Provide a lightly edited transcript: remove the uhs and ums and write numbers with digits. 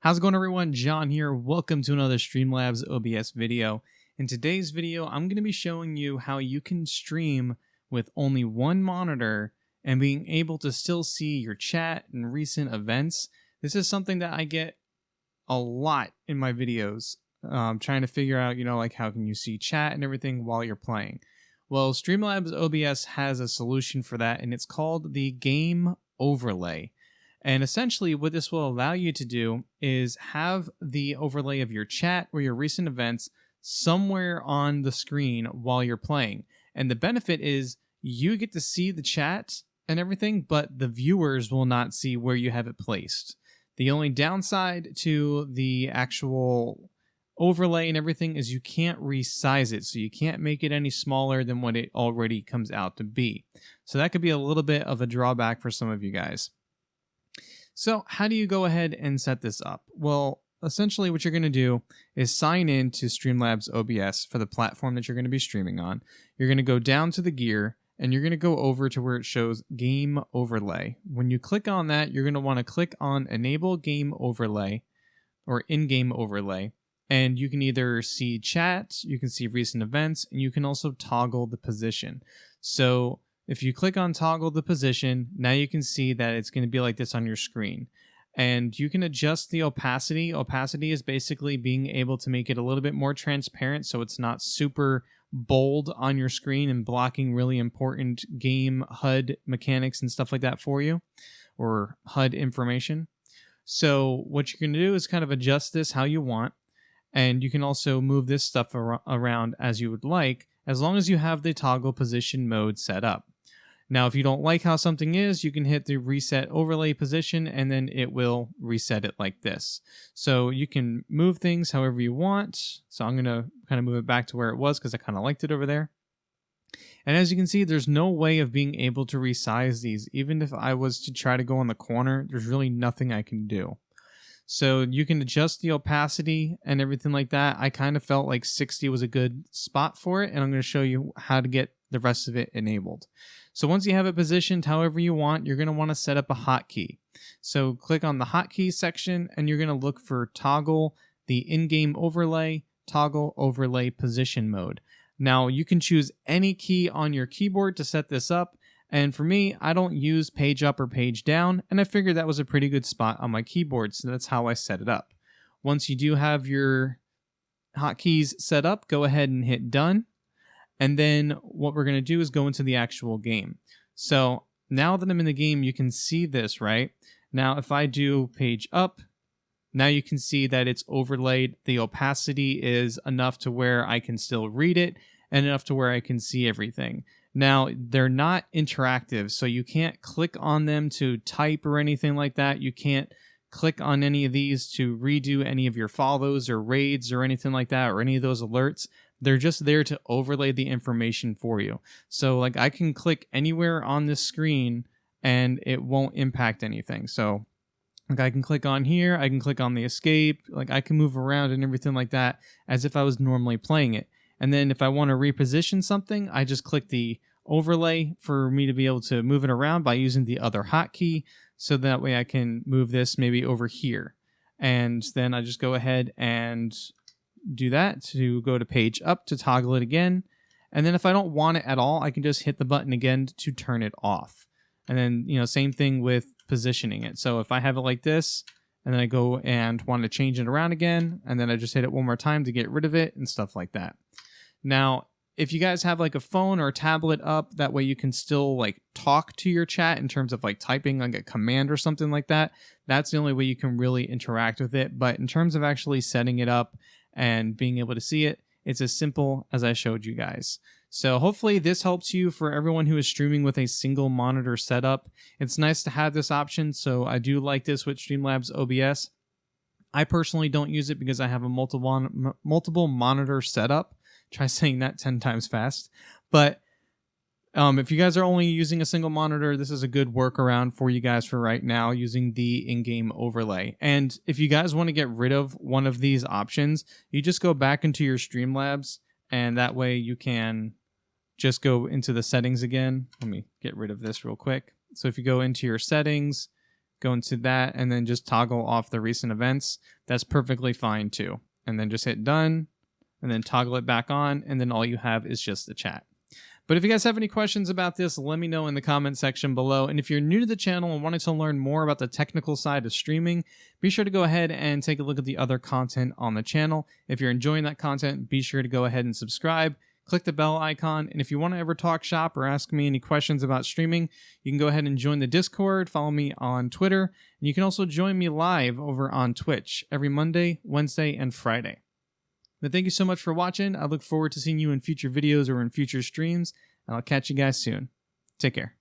How's it going, everyone? John here. Welcome to another Streamlabs OBS video. In today's video, I'm going to be showing you how you can stream with only one monitor and being able to still see your chat and recent events. This is something that I get a lot in my videos, trying to figure out, like how can you see chat and everything while you're playing. Well, Streamlabs OBS has a solution for that, and it's called the Game Overlay. And essentially what this will allow you to do is have the overlay of your chat or your recent events somewhere on the screen while you're playing. And the benefit is you get to see the chat and everything, but the viewers will not see where you have it placed. The only downside to the actual overlay and everything is you can't resize it, so you can't make it any smaller than what it already comes out to be. So that could be a little bit of a drawback for some of you guys. So how do you go ahead and set this up? Well, essentially what you're going to do is sign in to Streamlabs OBS for the platform that you're going to be streaming on. You're going to go down to the gear and you're going to go over to where it shows Game Overlay. When you click on that, you're going to want to click on Enable Game Overlay or In-Game Overlay. And you can either see chat, you can see recent events, and you can also toggle the position. So if you click on toggle the position, now you can see that it's going to be like this on your screen. And you can adjust the opacity. Opacity is basically being able to make it a little bit more transparent so it's not super bold on your screen and blocking really important game HUD mechanics and stuff like that for you, or HUD information. So what you're going to do is kind of adjust this how you want. And you can also move this stuff around as you would like, as long as you have the toggle position mode set up. Now, if you don't like how something is, you can hit the reset overlay position and then it will reset it like this. So you can move things however you want. So I'm going to kind of move it back to where it was because I kind of liked it over there. And as you can see, there's no way of being able to resize these. Even if I was to try to go in the corner, there's really nothing I can do. So you can adjust the opacity and everything like that. I kind of felt like 60 was a good spot for it, and I'm going to show you how to get the rest of it enabled. So once you have it positioned however you want, you're going to want to set up a hotkey. So click on the hotkey section, and you're going to look for toggle the in-game overlay, toggle overlay position mode. Now you can choose any key on your keyboard to set this up. And for me, I don't use page up or page down, and I figured that was a pretty good spot on my keyboard, so that's how I set it up. Once you do have your hotkeys set up, go ahead and hit done. And then what we're going to do is go into the actual game. So now that I'm in the game, you can see this, right? Now, if I do page up, now you can see that it's overlaid. The opacity is enough to where I can still read it and enough to where I can see everything. Now, they're not interactive, so you can't click on them to type or anything like that. You can't click on any of these to redo any of your follows or raids or anything like that, or any of those alerts. They're just there to overlay the information for you. So like I can click anywhere on this screen and it won't impact anything. So like I can click on here, I can click on the escape, like I can move around and everything like that as if I was normally playing it. And then if I want to reposition something, I just click the overlay for me to be able to move it around by using the other hotkey. So that way I can move this maybe over here. And then I just go ahead and do that to go to page up to toggle it again. And then if I don't want it at all, I can just hit the button again to turn it off. And then, same thing with positioning it. So if I have it like this, and then I go and want to change it around again, and then I just hit it one more time to get rid of it and stuff like that. Now, if you guys have like a phone or a tablet up, that way you can still like talk to your chat in terms of like typing like a command or something like that. That's the only way you can really interact with it. But in terms of actually setting it up and being able to see it, it's as simple as I showed you guys. So hopefully this helps you for everyone who is streaming with a single monitor setup. It's nice to have this option, so I do like this with Streamlabs OBS. I personally don't use it because I have a multiple monitor setup. Try saying that 10 times fast. But if you guys are only using a single monitor, this is a good workaround for you guys for right now using the in-game overlay. And if you guys want to get rid of one of these options, you just go back into your Streamlabs, and that way you can just go into the settings again. Let me get rid of this real quick. So if you go into your settings, go into that, and then just toggle off the recent events. That's perfectly fine too. And then just hit done, and then toggle it back on, and then all you have is just the chat. But if you guys have any questions about this, let me know in the comment section below. And if you're new to the channel and wanting to learn more about the technical side of streaming, be sure to go ahead and take a look at the other content on the channel. If you're enjoying that content, be sure to go ahead and subscribe. Click the bell icon. And if you want to ever talk shop or ask me any questions about streaming, you can go ahead and join the Discord, follow me on Twitter, and you can also join me live over on Twitch every Monday, Wednesday, and Friday. But thank you so much for watching. I look forward to seeing you in future videos or in future streams, and I'll catch you guys soon. Take care.